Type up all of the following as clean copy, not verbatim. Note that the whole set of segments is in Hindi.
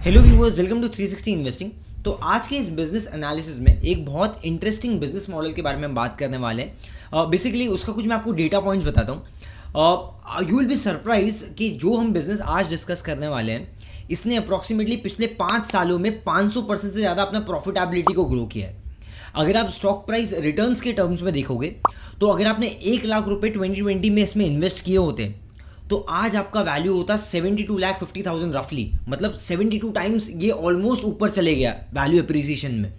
Hello viewers, welcome to 360 investing. तो आज के इस बिजनेस एनालिसिस में एक बहुत इंटरेस्टिंग बिजनेस मॉडल के बारे में हम बात करने वाले हैं। बेसिकली उसका कुछ मैं आपको डेटा पॉइंट्स बताता हूँ। यू विल बी सरप्राइज कि जो हम बिजनेस आज डिस्कस करने वाले हैं इसने अप्रॉक्सीमेटली पिछले 5 सालों में 500% से ज़्यादा अपना प्रॉफिटेबिलिटी को ग्रो किया है। अगर आप स्टॉक प्राइस रिटर्न्स के टर्म्स में देखोगे तो अगर आपने 1 लाख रुपए 2020 में इसमें इन्वेस्ट किए होते तो आज आपका वैल्यू होता 72,50,000 रफली, मतलब 72 टाइम्स ये ऑलमोस्ट ऊपर चले गया वैल्यू अप्रिसिएशन में।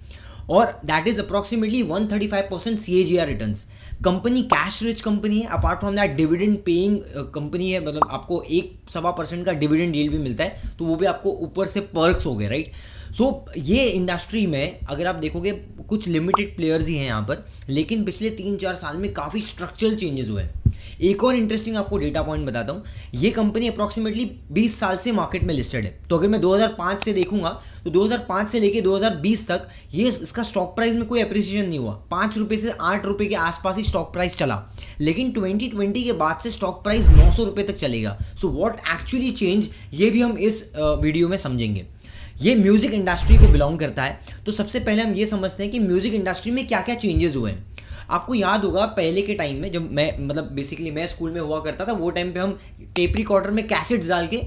और that is approximately 135% CAGR returns. Company cash rich company है, apart from that dividend paying company है, मतलब आपको 1-1.25% का डिविडेंड डील भी मिलता है, तो वो भी आपको ऊपर से पर्क्स हो गए, राइट। सो ये इंडस्ट्री में अगर आप देखोगे कुछ लिमिटेड प्लेयर्स ही हैं यहाँ पर, लेकिन पिछले 3-4 साल में काफ़ी स्ट्रक्चरल चेंजेस हुए हैं। एक और इंटरेस्टिंग आपको डेटा पॉइंट बताता हूँ। ये कंपनी अप्रॉक्सीमेटली 20 साल से मार्केट में लिस्टेड है। तो अगर मैं 2005 से देखूंगा तो 2005 से लेके 2020 तक ये इसका स्टॉक प्राइस में कोई अप्रिसिएशन नहीं हुआ। 5 रुपये से 8 रुपये के आसपास ही स्टॉक प्राइस चला, लेकिन 2020 के बाद से स्टॉक प्राइस 900 रुपये तक चलेगा। सो व्हाट एक्चुअली चेंज, ये भी हम इस वीडियो में समझेंगे। ये म्यूजिक इंडस्ट्री को बिलोंग करता है। तो सबसे पहले हम ये समझते हैं कि म्यूजिक इंडस्ट्री में क्या क्या चेंजेस हुए हैं। आपको याद होगा पहले के टाइम में, जब बेसिकली मैं स्कूल में हुआ करता था, वो टाइम पे हम टेप रिकॉर्डर में कैसेट्स डाल के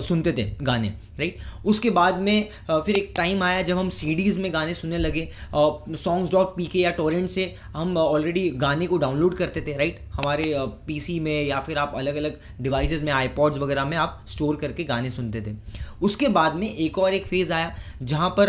सुनते थे गाने, राइट। उसके बाद में फिर एक टाइम आया जब हम CDs में गाने सुनने लगे। songs.pk या टोरेंट से हम ऑलरेडी गाने को डाउनलोड करते थे, राइट। हमारे PC में या फिर आप अलग अलग डिवाइसेस में, iPods वगैरह में आप स्टोर करके गाने सुनते थे। उसके बाद में एक फेज़ आया जहाँ पर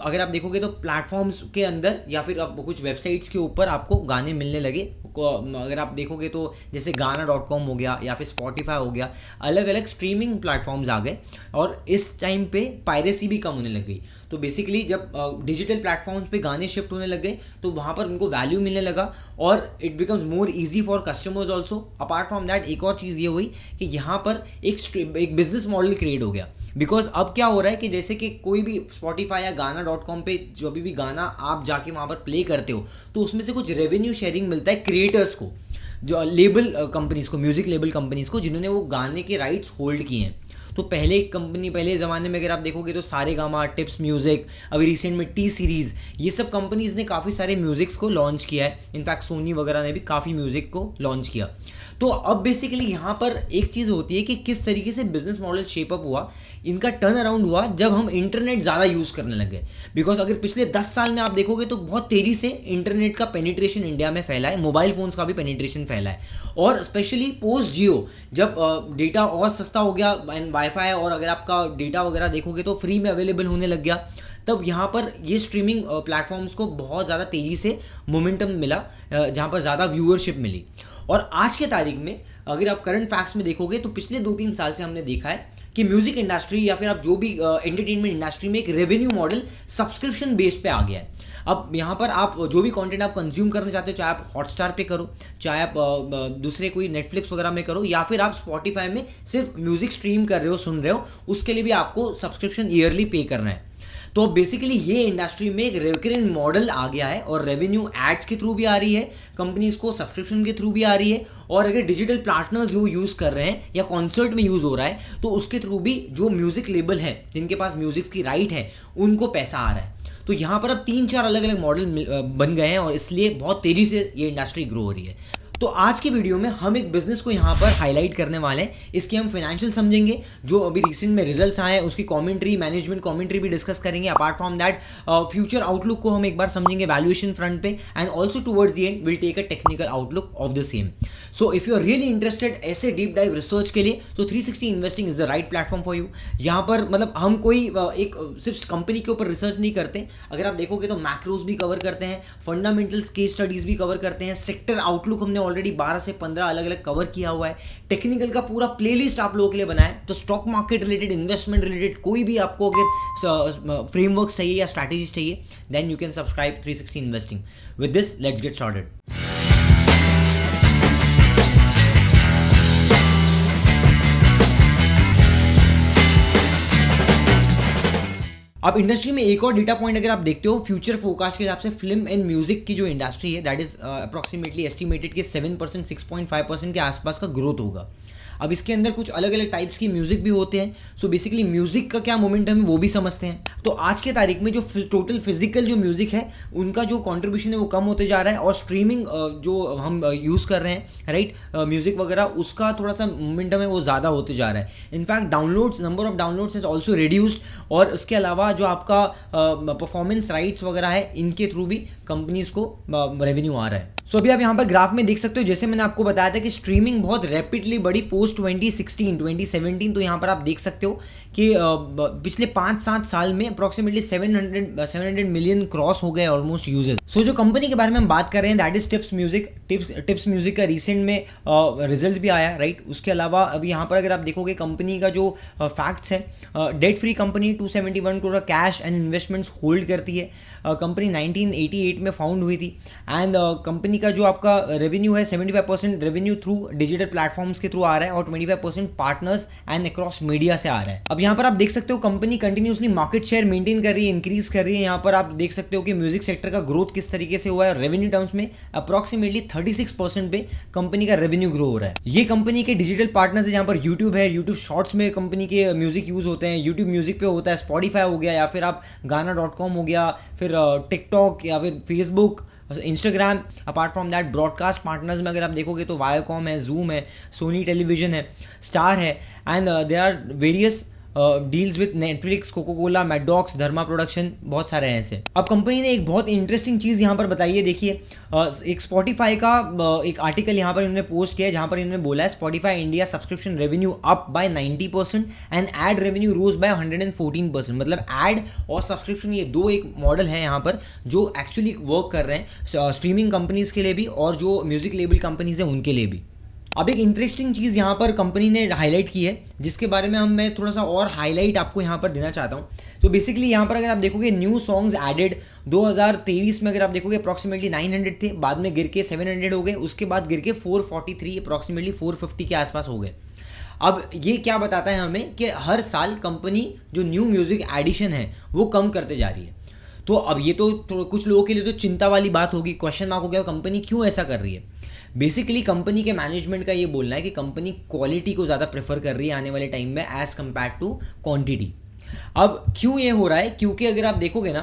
अगर आप देखोगे तो प्लेटफॉर्म्स के अंदर या फिर आप कुछ वेबसाइट्स के ऊपर आपको गाने मिलने लगे। अगर आप देखोगे तो जैसे गाना.com हो गया या फिर Spotify हो गया, अलग अलग स्ट्रीमिंग प्लेटफॉर्म्स आ गए। और इस टाइम पे पायरेसी भी कम होने लग गई। तो बेसिकली जब डिजिटल प्लेटफॉर्म्स पे गाने शिफ्ट होने लग गए तो वहाँ पर उनको वैल्यू मिलने लगा और it becomes more easy for customers also. Apart from that एक और चीज़ ये हुई कि यहाँ पर एक बिजनेस मॉडल क्रिएट हो गया। बिकॉज अब क्या हो रहा है कि जैसे कि कोई भी Spotify या गाना.com पे जो भी गाना आप जाके वहाँ पर प्ले करते हो तो उसमें से कुछ रेवेन्यू शेयरिंग मिलता है क्रिएटर्स को, जो लेबल कंपनीज़ को, म्यूज़िक लेबल कंपनीज़ को, जिन्होंने वो गाने के राइट्स होल्ड किए हैं। तो पहले ज़माने में अगर आप देखोगे तो सारेगामा, टिप्स म्यूज़िक, अभी रिसेंट में T सीरीज़, ये सब कंपनीज़ ने काफ़ी सारे म्यूज़िक्स को लॉन्च किया है। इनफैक्ट सोनी वगैरह ने भी काफ़ी म्यूज़िक को लॉन्च किया। तो अब बेसिकली यहाँ पर एक चीज़ होती है कि किस तरीके से बिजनेस मॉडल शेपअप हुआ, इनका टर्न अराउंड हुआ जब हम इंटरनेट ज़्यादा यूज़ करने लगे। बिकॉज अगर पिछले 10 साल में आप देखोगे तो बहुत तेज़ी से इंटरनेट का पेनिट्रेशन इंडिया में फैला है, मोबाइल फ़ोन्स का भी पेनिट्रेशन फैला है। और स्पेशली पोस्ट जियो, जब डेटा और सस्ता हो गया एंड वाईफाई, और अगर आपका डेटा वगैरह देखोगे तो फ्री में अवेलेबल होने लग गया, तब यहाँ पर ये स्ट्रीमिंग प्लेटफॉर्म्स को बहुत ज़्यादा तेज़ी से मोमेंटम मिला, जहाँ पर ज़्यादा व्यूअरशिप मिली। और आज के तारीख में अगर आप करंट फैक्ट्स में देखोगे तो पिछले 2-3 साल से हमने देखा है कि म्यूजिक इंडस्ट्री या फिर आप जो भी एंटरटेनमेंट इंडस्ट्री में एक रेवेन्यू मॉडल सब्सक्रिप्शन बेस पे आ गया है। अब यहाँ पर आप जो भी कंटेंट आप कंज्यूम करना चाहते हो, चाहे आप हॉटस्टार पे करो, चाहे आप दूसरे कोई नेटफ्लिक्स वगैरह में करो, या फिर आप स्पॉटिफाई में सिर्फ म्यूजिक स्ट्रीम कर रहे हो, सुन रहे हो, उसके लिए भी आपको सब्सक्रिप्शन ईयरली पे करना है। तो बेसिकली ये इंडस्ट्री में एक रेकरिंग मॉडल आ गया है और रेवेन्यू एड्स के थ्रू भी आ रही है, कंपनीज को सब्सक्रिप्शन के थ्रू भी आ रही है, और अगर डिजिटल पार्टनर्स जो यूज़ कर रहे हैं या कॉन्सर्ट में यूज़ हो रहा है तो उसके थ्रू भी जो म्यूज़िक लेबल है, जिनके पास म्यूज़िक की राइट है, उनको पैसा आ रहा है। तो यहाँ पर अब 3-4 अलग अलग मॉडल बन गए हैं और इसलिए बहुत तेज़ी से ये इंडस्ट्री ग्रो हो रही है। तो आज के वीडियो में हम एक बिजनेस को यहाँ पर हाईलाइट करने वाले हैं। इसके हम फाइनेंशियल समझेंगे, जो अभी रिसेंट में रिजल्ट्स आए हैं उसकी कमेंट्री, मैनेजमेंट कमेंट्री भी डिस्कस करेंगे। Apart from that future outlook को हम एक बार समझेंगे वैल्यूएशन फ्रंट पे, and also towards the end will take a technical outlook of the same. So if you are really interested ऐसे डीप डाइव रिसर्च के लिए, तो 360 investing is the right platform for you. यहाँ पर मतलब हम कोई एक सिर्फ कंपनी के ऊपर रिसर्च नहीं करते। अगर आप देखोगे तो मैक्रोज भी कवर करते हैं, फंडामेंटल्स केस स्टडीज भी कवर करते हैं, सेक्टर आउटलुक हमने ऑलरेडी 12 से 15 अलग अलग कवर किया हुआ है, टेक्निकल का पूरा प्लेलिस्ट आप लोगों के लिए बनाया। तो stock market related, investment related कोई भी आपको अगर फ्रेमवर्क चाहिए या स्ट्रैटेजीज चाहिए, then you can subscribe 360 investing. With this let's get started. अब इंडस्ट्री में एक और डेटा पॉइंट अगर आप देखते हो, फ्यूचर फोरकास्ट के हिसाब से फिल्म एंड म्यूजिक की जो इंडस्ट्री है दैट इज अप्रॉक्सीमेटली एस्टिमेटेड कि 7%, 6.5% के आसपास का ग्रोथ होगा। अब इसके अंदर कुछ अलग अलग टाइप्स की म्यूजिक भी होते हैं। सो बेसिकली म्यूजिक का क्या मोमेंटम है वो भी समझते हैं। तो आज के तारीख में जो टोटल फिजिकल जो म्यूजिक है उनका जो कंट्रीब्यूशन है वो कम होते जा रहा है, और स्ट्रीमिंग जो हम यूज़ कर रहे हैं राइट म्यूजिक वगैरह, उसका थोड़ा सा मोमेंटम है वो ज़्यादा होते जा रहा है। In fact downloads, number of downloads is also reduced, और उसके अलावा जो आपका परफॉर्मेंस राइट्स वगैरह है इनके थ्रू भी कंपनीज को रेवेन्यू आ रहा है। सो अभी आप यहाँ पर ग्राफ में देख सकते हो, जैसे मैंने आपको बताया था कि स्ट्रीमिंग बहुत रैपिडली बढ़ी पोस्ट 2016 2017। तो यहाँ पर आप देख सकते हो कि पिछले 5-7 साल में अप्रॉक्सीमेटली 700 मिलियन क्रॉस हो गए ऑलमोस्ट यूजर्स। सो जो कंपनी के बारे में हम बात कर रहे हैं that is tips music. Tips Music का रिसेंट में रिजल्ट भी आया राइट। उसके अलावा अभी यहाँ पर अगर आप देखोगे कंपनी का जो फैक्ट्स है, debt free company, 271 crore cash and investments hold करती है। कंपनी 1988 में फाउंड हुई थी, एंड कंपनी का जो आपका रेवेन्यू है 75% रेवेन्यू थ्रू डिजिटल प्लेटफॉर्म्स के थ्रू आ रहा है, और 25% पार्टनर्स एंड अक्रॉस मीडिया से आ रहा है। अब यहाँ पर आप देख सकते हो company continuously market share maintain कर रही है, इंक्रीज कर रही है। यहाँ पर आप देख सकते हो कि म्यूजिक सेक्टर का ग्रोथ किस तरीके से हुआ है, और रेवेन्यू टर्म्स में अप्रॉक्सीमेटली 36% पे कंपनी का रेवेन्यू ग्रो हो रहा है। ये कंपनी के डिजिटल पार्टनर्स है, जहाँ पर यूट्यूब है, यूट्यूब शॉर्ट्स में कंपनी के म्यूजिक यूज होते हैं, यूट्यूब म्यूजिक पे होता है, स्पॉटिफाई हो गया, या फिर आप गाना.com हो गया, फिर टिकटॉक या फिर Facebook, Instagram. Apart from that broadcast partners में अगर आप देखोगे तो वायाकॉम है, जूम है, सोनी टेलीविजन है, स्टार है, and there are various deals with Netflix, Coca Cola, McDonald's, Dharma production, बहुत सारे हैं ऐसे। अब कंपनी ने एक बहुत इंटरेस्टिंग चीज़ यहाँ पर बताई है, देखिए एक स्पॉटिफाई का एक आर्टिकल यहाँ पर इन्होंने पोस्ट किया है, जहाँ पर इन्होंने बोला है Spotify India subscription revenue up by 90% and ad revenue rose by 114%। मतलब एड और सब्सक्रिप्शन ये दो एक मॉडल है यहाँ पर जो एक्चुअली वर्क कर रहे हैं स्ट्रीमिंग कंपनीज के लिए भी और जो म्यूजिक लेबल कंपनीज हैं उनके लिए भी। अब एक इंटरेस्टिंग चीज़ यहाँ पर कंपनी ने हाईलाइट की है, जिसके बारे में मैं थोड़ा सा और हाईलाइट आपको यहाँ पर देना चाहता हूँ। तो बेसिकली यहाँ पर अगर आप देखोगे न्यू सॉन्ग्स एडेड 2023 में अगर आप देखोगे अप्रॉक्सीमेटली 900 थे, बाद में गिर के 700 हो गए, उसके बाद गिर के 443 अप्रॉक्सीमेटली 450 के आसपास हो गए। अब ये क्या बताता है हमें कि हर साल कंपनी जो न्यू म्यूजिक एडिशन है वो कम करते जा रही है। तो अब ये तो कुछ लोगों के लिए तो चिंता वाली बात होगी, क्वेश्चन मार्क हो गया कंपनी क्यों ऐसा कर रही है। बेसिकली कंपनी के मैनेजमेंट का ये बोलना है कि कंपनी क्वालिटी को ज़्यादा प्रेफर कर रही है आने वाले टाइम में एज़ कम्पेयर टू क्वांटिटी। अब क्यों ये हो रहा है, क्योंकि अगर आप देखोगे ना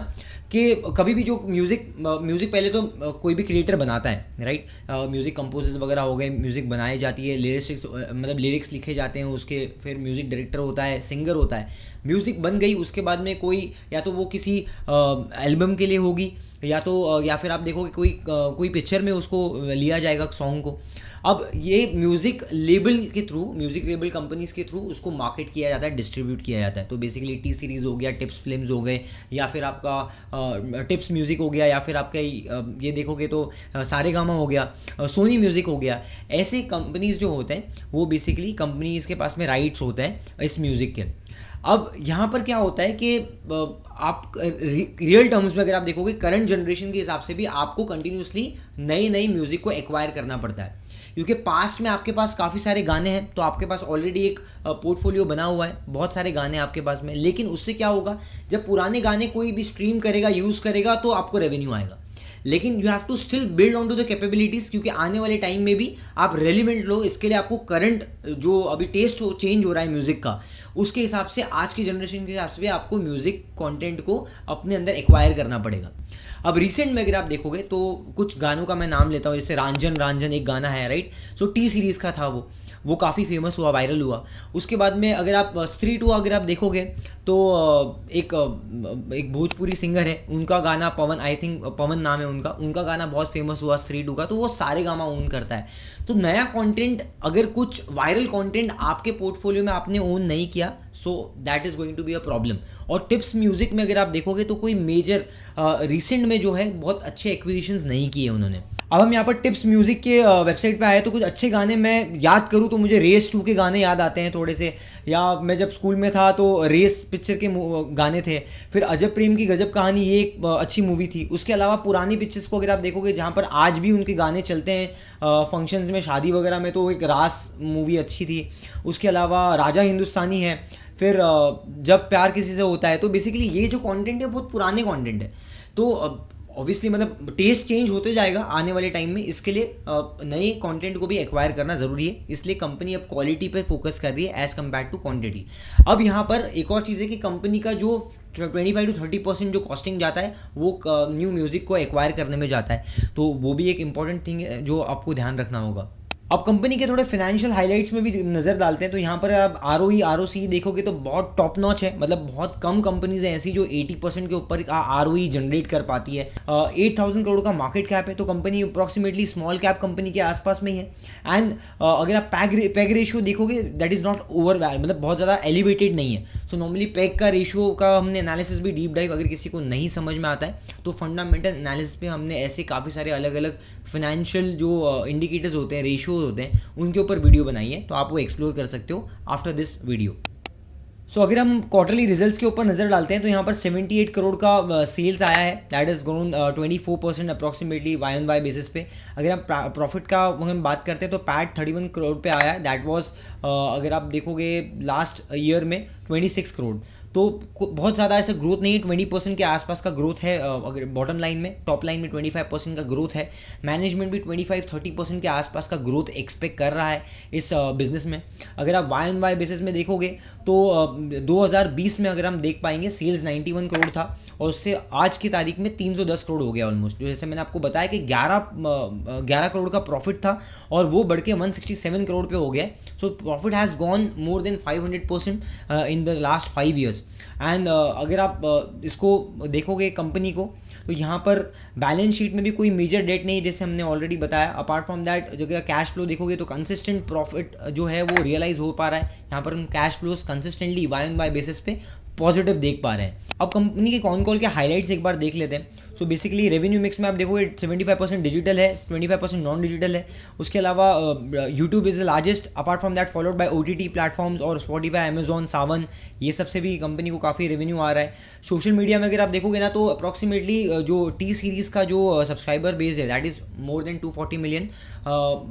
कि कभी भी जो म्यूज़िक पहले तो कोई भी क्रिएटर बनाता है राइट, म्यूज़िक कंपोजर्स वगैरह हो गए, म्यूज़िक बनाई जाती है, लिरिक्स लिखे जाते हैं उसके, फिर म्यूज़िक डायरेक्टर होता है, सिंगर होता है, म्यूज़िक बन गई, उसके बाद में कोई या तो वो किसी एल्बम के लिए होगी या फिर आप देखोगे कोई पिक्चर में उसको लिया जाएगा सॉन्ग को। अब ये म्यूज़िक लेबल के थ्रू, म्यूज़िक लेबल कंपनीज़ के थ्रू उसको मार्केट किया जाता है, डिस्ट्रीब्यूट किया जाता है। तो बेसिकली टी सीरीज़ हो गया, टिप्स फिल्म्स हो गए, या फिर आपका टिप्स म्यूज़िक हो गया, या फिर आपका ये देखोगे तो सारेगामा हो गया, सोनी म्यूज़िक हो गया। ऐसे कंपनीज़ जो होते हैं वो बेसिकली कंपनीज़ के पास में राइट्स होते हैं इस म्यूज़िक के। अब यहाँ पर क्या होता है कि आप रियल टर्म्स में अगर आप देखोगे करंट जनरेशन के हिसाब से भी आपको कंटिन्यूसली नई म्यूज़िक को एक्वायर करना पड़ता है, क्योंकि पास्ट में आपके पास काफ़ी सारे गाने हैं, तो आपके पास ऑलरेडी एक पोर्टफोलियो बना हुआ है, बहुत सारे गाने आपके पास में। लेकिन उससे क्या होगा, जब पुराने गाने कोई भी स्ट्रीम करेगा, यूज़ करेगा, तो आपको रेवेन्यू आएगा। लेकिन you have to still build on to the capabilities, क्योंकि आने वाले टाइम में भी आप रेलिवेंट लो, इसके लिए आपको करंट जो अभी टेस्ट चेंज हो रहा है म्यूज़िक का, उसके हिसाब से आज की जनरेशन के हिसाब से भी आपको म्यूज़िक कंटेंट को अपने अंदर एक्वायर करना पड़ेगा। अब रिसेंट में अगर आप देखोगे तो कुछ गानों का मैं नाम लेता हूँ, जैसे रांझन एक गाना है राइट, सो टी सीरीज़ का था वो काफ़ी फेमस हुआ, वायरल हुआ। उसके बाद में अगर आप स्त्री टू अगर आप देखोगे तो एक भोजपुरी सिंगर है, उनका गाना पवन, आई थिंक पवन नाम है उनका गाना बहुत फेमस हुआ स्त्री टू का, तो वो सारेगामा ओन करता है। तो नया कंटेंट, अगर कुछ वायरल कंटेंट आपके पोर्टफोलियो में आपने ओन नहीं किया, so that is going to be a problem. और टिप्स म्यूज़िक में अगर आप देखोगे तो कोई मेजर रिसेंट में जो है बहुत अच्छे एक्विजिशंस नहीं किए उन्होंने। अब हम यहाँ पर टिप्स म्यूज़िक के वेबसाइट पे आए तो कुछ अच्छे गाने मैं याद करूँ तो मुझे रेस 2 के गाने याद आते हैं थोड़े से, या मैं जब स्कूल में था तो रेस पिक्चर के गाने थे। फिर अजब प्रेम की गजब कहानी, ये एक अच्छी मूवी थी। उसके अलावा पुरानी पिक्चर्स को अगर आप देखोगे जहाँ पर आज भी उनके गाने चलते हैं फंक्शंस में, शादी वगैरह में, तो एक रास मूवी अच्छी थी। उसके अलावा राजा हिंदुस्तानी है, फिर जब प्यार किसी से होता है। तो बेसिकली ये जो कंटेंट है बहुत पुराने कंटेंट है। तो ऑब्वियसली मतलब टेस्ट चेंज होते जाएगा आने वाले टाइम में, इसके लिए नए कंटेंट को भी एक्वायर करना ज़रूरी है, इसलिए कंपनी अब क्वालिटी पे फोकस कर रही है एज़ कम्पेयर टू क्वांटिटी। अब यहाँ पर एक और चीज़ है कि कंपनी का जो 25 to 30% जो कॉस्टिंग जाता है वो न्यू म्यूज़िक को एक्वायर करने में जाता है, तो वो भी एक इंपॉर्टेंट थिंग है जो आपको ध्यान रखना होगा। अब कंपनी के थोड़े फाइनेंशियल हाइलाइट्स में भी नज़र डालते हैं, तो यहाँ पर आप ROE ROC देखोगे तो बहुत टॉप नॉच है, मतलब बहुत कम कंपनीज हैं ऐसी जो 80% के ऊपर ROE जनरेट कर पाती है। 8,000 करोड़ का मार्केट कैप है, तो company approximately small cap company के आसपास में ही है। एंड अगर आप पैग रेशियो देखोगे दैट इज़ नॉट ओवर, मतलब बहुत ज़्यादा एलिवेटेड नहीं है। सो नॉर्मली पैग का रेशियो का हमने एनालिसिस भी डीप डाइव, अगर किसी को नहीं समझ में आता है तो फंडामेंटल एनालिसिस पे हमने ऐसे काफ़ी सारे अलग अलग फाइनेंशियल जो इंडिकेटर्स होते हैं, रेशियो होते हैं, उनके ऊपर वीडियो बनाई है, तो आप वो एक्सप्लोर कर सकते हो आफ्टर दिस वीडियो। सो अगर हम क्वार्टरली रिजल्ट्स के ऊपर नज़र डालते हैं तो यहाँ पर 78 करोड़ का सेल्स आया है, that is grown 24% approximately Y basis पे। अगर हम प्रॉफिट का हम बात करते हैं तो पैट 31 करोड़ पे आया है, दैट वाज अगर आप देखोगे लास्ट ईयर में 26 करोड़, तो बहुत ज़्यादा ऐसा ग्रोथ नहीं है, 20% के आसपास का ग्रोथ है। अगर बॉटम लाइन में, टॉप लाइन में 25% का ग्रोथ है। मैनेजमेंट भी 25-30% के आसपास का ग्रोथ एक्सपेक्ट कर रहा है इस बिजनेस में। अगर आप वाई बेसिस में देखोगे तो 2020 में अगर हम देख पाएंगे सेल्स 91 करोड़ था और उससे आज की तारीख में 310 करोड़ हो गया ऑलमोस्ट। जैसे मैंने आपको बताया कि 11 करोड़ का प्रॉफिट था और वो बढ़ के 167 करोड़ पे हो गया। So profit has gone more than 500% in the last 5 years। And अगर आप इसको देखोगे कंपनी को तो यहाँ पर बैलेंस शीट में भी कोई मेजर डेट नहीं, जैसे हमने ऑलरेडी बताया। अपार्ट फ्रॉम दैट अगर कैश फ्लो देखोगे तो कंसिस्टेंट प्रॉफिट जो है वो रियलाइज हो पा रहा है। यहाँ पर हम cash flows consistently Y basis पे पॉजिटिव देख पा रहे हैं। अब कंपनी के कॉल के हाइलाइट्स एक बार देख लेते हैं। सो बेसिकली रेवेन्यू मिक्स में आप देखोगे 75% डिजिटल है, 25% नॉन डिजिटल है। उसके अलावा YouTube is the largest, apart from that followed by OTT platforms और स्पॉटिफाई, अमेजॉन, सावन, ये सबसे भी कंपनी को काफ़ी रेवेन्यू आ रहा है। सोशल मीडिया में अगर आप देखोगे ना तो अप्रॉक्सीमेटली जो T सीरीज़ का जो सब्सक्राइबर बेस है that is more than 240 million.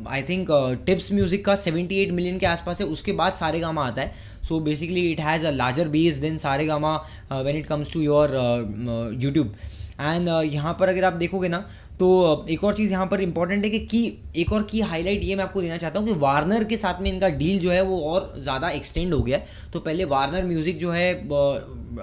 I think tips Music का 78 मिलियन के आसपास है, उसके बाद सारेगामा आता है। So basically it has a larger base than Saregama when it comes to your YouTube। And यहाँ पर अगर आप देखोगे ना तो एक और चीज़ यहाँ पर इंपॉर्टेंट है कि एक और की हाईलाइट ये मैं आपको देना चाहता हूँ कि वार्नर के साथ में इनका डील जो है वो और ज़्यादा एक्सटेंड हो गया है। तो पहले वार्नर म्यूज़िक जो है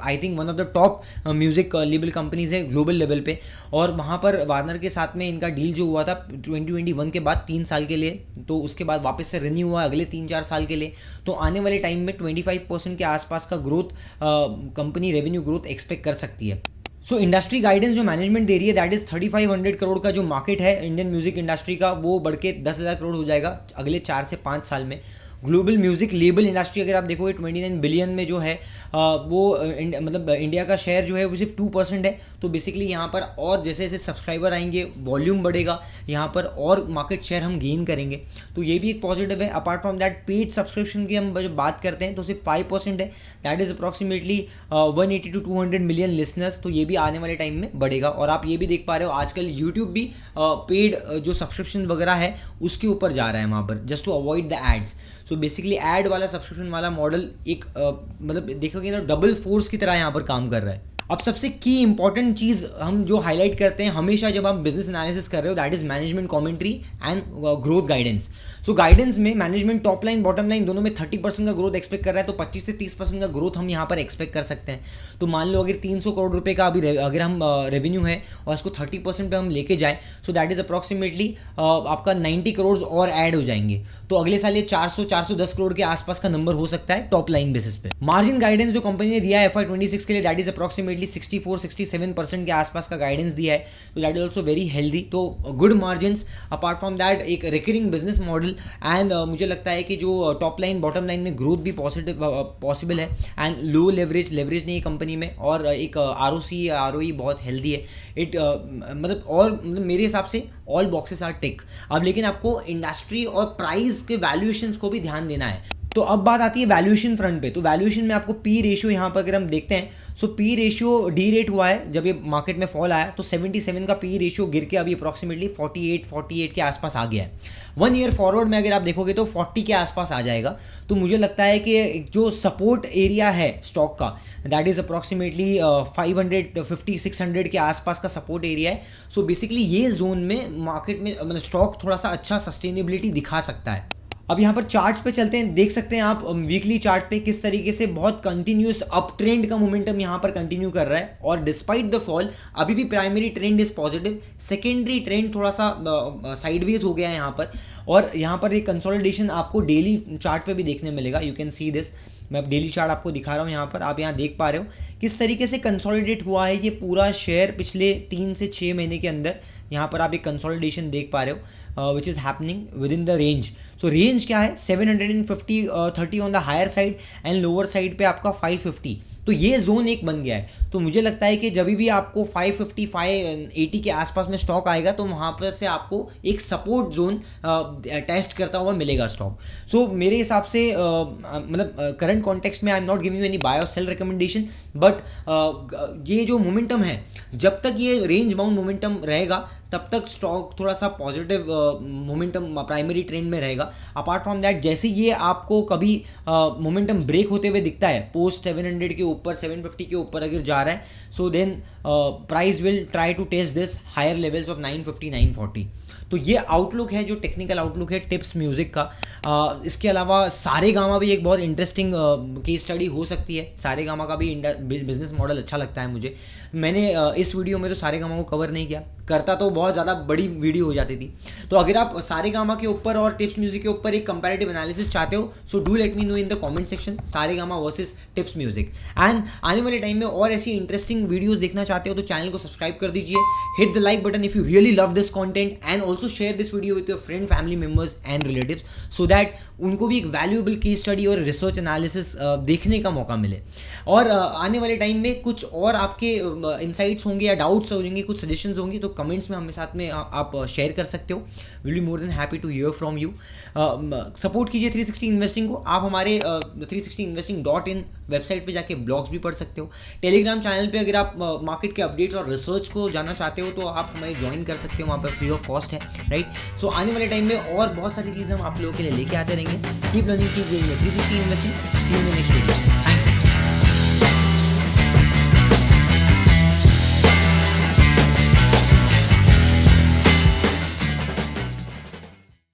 I think one of the top music label companies है ग्लोबल लेवल पे, और वहाँ पर वार्नर के साथ में इनका डील जो हुआ था 2021 के बाद 3 साल के लिए, तो उसके बाद वापस से रिन्यू हुआ अगले 3-4 साल के लिए। तो आने वाले टाइम में 25% के आसपास का growth company revenue growth expect कर सकती है। सो इंडस्ट्री गाइडेंस जो मैनेजमेंट दे रही है दैट इज़ 3500 करोड़ का जो मार्केट है इंडियन म्यूजिक इंडस्ट्री का वो बढ़ के 10,000 करोड़ हो जाएगा अगले 4 से 5 साल में। ग्लोबल म्यूजिक लेबल इंडस्ट्री अगर आप देखोगे 29 बिलियन में जो है वो मतलब इंडिया का शेयर जो है वो सिर्फ 2% है। तो बेसिकली यहाँ पर और जैसे जैसे सब्सक्राइबर आएंगे वॉल्यूम बढ़ेगा, यहाँ पर और मार्केट शेयर हम गेन करेंगे, तो ये भी एक पॉजिटिव है। Apart from that paid subscription की हम जब बात करते हैं तो सिर्फ 5% है, that is approximately 180 to 200 million listeners. तो ये भी आने वाले टाइम में बढ़ेगा। और आप ये भी देख पा रहे हो आजकल यूट्यूब भी पेड जो सब्सक्रिप्शन वगैरह है उसके ऊपर जा रहा है वहाँ पर, just to avoid the ads. So basically ad वाला सब्सक्रिप्शन वाला मॉडल एक मतलब देखोगे ना डबल फोर्स की तरह यहाँ पर काम कर रहा है। अब सबसे की इंपॉर्टेंट चीज़ हम जो हाईलाइट करते हैं हमेशा जब आप बिजनेस एनालिसिस कर रहे हो that is management commentary and growth guidance. So guidance में management top line bottom line दोनों में 30% का ग्रोथ एक्सपेक्ट कर रहा है, तो 25 से 30% का ग्रोथ हम यहाँ पर एक्सपेक्ट कर सकते हैं। तो मान लो अगर 300 करोड़ रुपये का अभी अगर हम रेवेन्यू है और उसको 30% पे हम लेके जाए सो दैट इज़ अप्रॉक्सीमेटली आपका 90 करोड़ और ऐड हो जाएंगे। तो अगले साल ये 400-410 करोड़ के आसपास का नंबर हो सकता है टॉप लाइन बेसिस पे। मार्जिन गाइडेंस जो कंपनी ने दिया है FY26 के लिए दैट इज़ अप्रॉक्सीमेटली 64-67% के आसपास का गाइडेंस दिया है, तो that is also very healthy. तो good margins, apart from that एक रिकरिंग बिजनेस मॉडल एंड मुझे लगता है कि जो टॉप लाइन बॉटम लाइन में ग्रोथ भी पॉसिबल है एंड लो लेवरेज नहीं है कंपनी में, और एक ROE बहुत हेल्दी है। इट मतलब और मतलब मेरे हिसाब से ऑल बॉक्सेस आर टिक। अब लेकिन आपको इंडस्ट्री और प्राइस के वैल्यूएशंस को भी ध्यान देना है। तो अब बात आती है वैल्यूएशन फ्रंट पे। तो वैल्यूएशन में आपको पी रेशियो यहाँ पर अगर हम देखते हैं, सो पी रेशियो डी रेट हुआ है जब ये मार्केट में फॉल आया, तो 77 का पी रेशियो गिर के अभी अप्रॉक्सीमेटली 48 के आसपास आ गया है। 1 ईयर फॉरवर्ड में अगर आप देखोगे तो 40 के आसपास आ जाएगा। तो मुझे लगता है कि जो सपोर्ट एरिया है स्टॉक का, दैट इज़ अप्रॉक्सीमेटली 550-600 के आसपास का सपोर्ट एरिया है। सो बेसिकली ये जोन में मार्केट में मतलब स्टॉक थोड़ा सा अच्छा सस्टेनेबिलिटी दिखा सकता है। अब यहाँ पर चार्ट्स पे चलते हैं, देख सकते हैं आप वीकली चार्ट पे किस तरीके से बहुत कंटिन्यूस अप ट्रेंड का मोमेंटम यहाँ पर कंटिन्यू कर रहा है, और डिस्पाइट द फॉल अभी भी primary trend is positive, secondary trend थोड़ा सा साइडवेज हो गया है यहाँ पर। और यहाँ पर एक कंसोलिडेशन आपको डेली चार्ट पे भी देखने मिलेगा। यू कैन सी दिस, मैं डेली चार्ट आपको दिखा रहा हूँ यहाँ पर, आप यहाँ देख पा रहे हो किस तरीके से कंसोलिडेट हुआ है ये पूरा शेयर पिछले 3 से 6 महीने के अंदर। यहाँ पर आप एक कंसोलिडेशन देख पा रहे हो which is happening within the range. So range क्या है, 750-30 on the higher side and lower side पे आपका 550। तो ये जोन एक बन गया है। तो मुझे लगता है कि जब भी आपको 550-580 के आसपास में स्टॉक आएगा तो वहाँ पर से आपको एक सपोर्ट जोन टेस्ट करता हुआ मिलेगा स्टॉक। सो मेरे हिसाब से मतलब करंट कॉन्टेक्स्ट में I am not giving you any buy और सेल रिकमेंडेशन, बट ये जो मोमेंटम है, जब तक ये रेंज बाउंड मोमेंटम रहेगा तब तक स्टॉक थोड़ा सा पॉजिटिव मोमेंटम प्राइमरी ट्रेंड में रहेगा। अपार्ट फ्रॉम दैट, जैसे ये आपको कभी मोमेंटम ब्रेक होते हुए दिखता है पोस्ट 700 के ऊपर, 750 के ऊपर अगर जा रहा है, so then price will try to test this higher levels of 950-940। तो ये आउटलुक है, जो टेक्निकल आउटलुक है टिप्स म्यूजिक का। इसके अलावा सारेगामा भी एक बहुत इंटरेस्टिंग केस स्टडी हो सकती है। सारेगामा का भी बिजनेस मॉडल अच्छा लगता है मुझे। मैंने इस वीडियो में तो सारेगामा को कवर नहीं किया, करता तो बहुत ज़्यादा बड़ी वीडियो हो जाती थी। तो अगर आप सारेगामा के ऊपर और टिप्स म्यूजिक के ऊपर एक कंपैरेटिव एनालिसिस चाहते हो, so do let me know in the comment section, Saregama versus tips music. And आने वाले टाइम में और ऐसी इंटरेस्टिंग वीडियोस देखना चाहते हो तो चैनल को सब्सक्राइब कर दीजिए, hit the like button if you really love this content, and also share this video with your friend, family members and relatives, so that उनको भी एक वैल्यूएबल केस स्टडी और रिसर्च एनालिसिस देखने का मौका मिले। और आने वाले टाइम में कुछ और आपके इनसाइट्स होंगे या डाउट्स होंगे, कुछ सजेशंस होंगे, तो कमेंट्स में हमें साथ में आप शेयर कर सकते हो। Will be more than happy to hear from you. Support कीजिए 360 इन्वेस्टिंग को। आप हमारे 360investing.in वेबसाइट पे जाके ब्लॉग्स भी पढ़ सकते हो। टेलीग्राम चैनल पे अगर आप मार्केट के अपडेट्स और रिसर्च को जानना चाहते हो तो आप हमें ज्वाइन कर सकते हो, वहाँ पर फ्री ऑफ कॉस्ट है, राइट। सो आने वाले टाइम में और बहुत सारी चीज़ें हम आप लोगों के लिए लेके आते रहेंगे। Keep learning, keep growing. 360 investing, see you in the next video.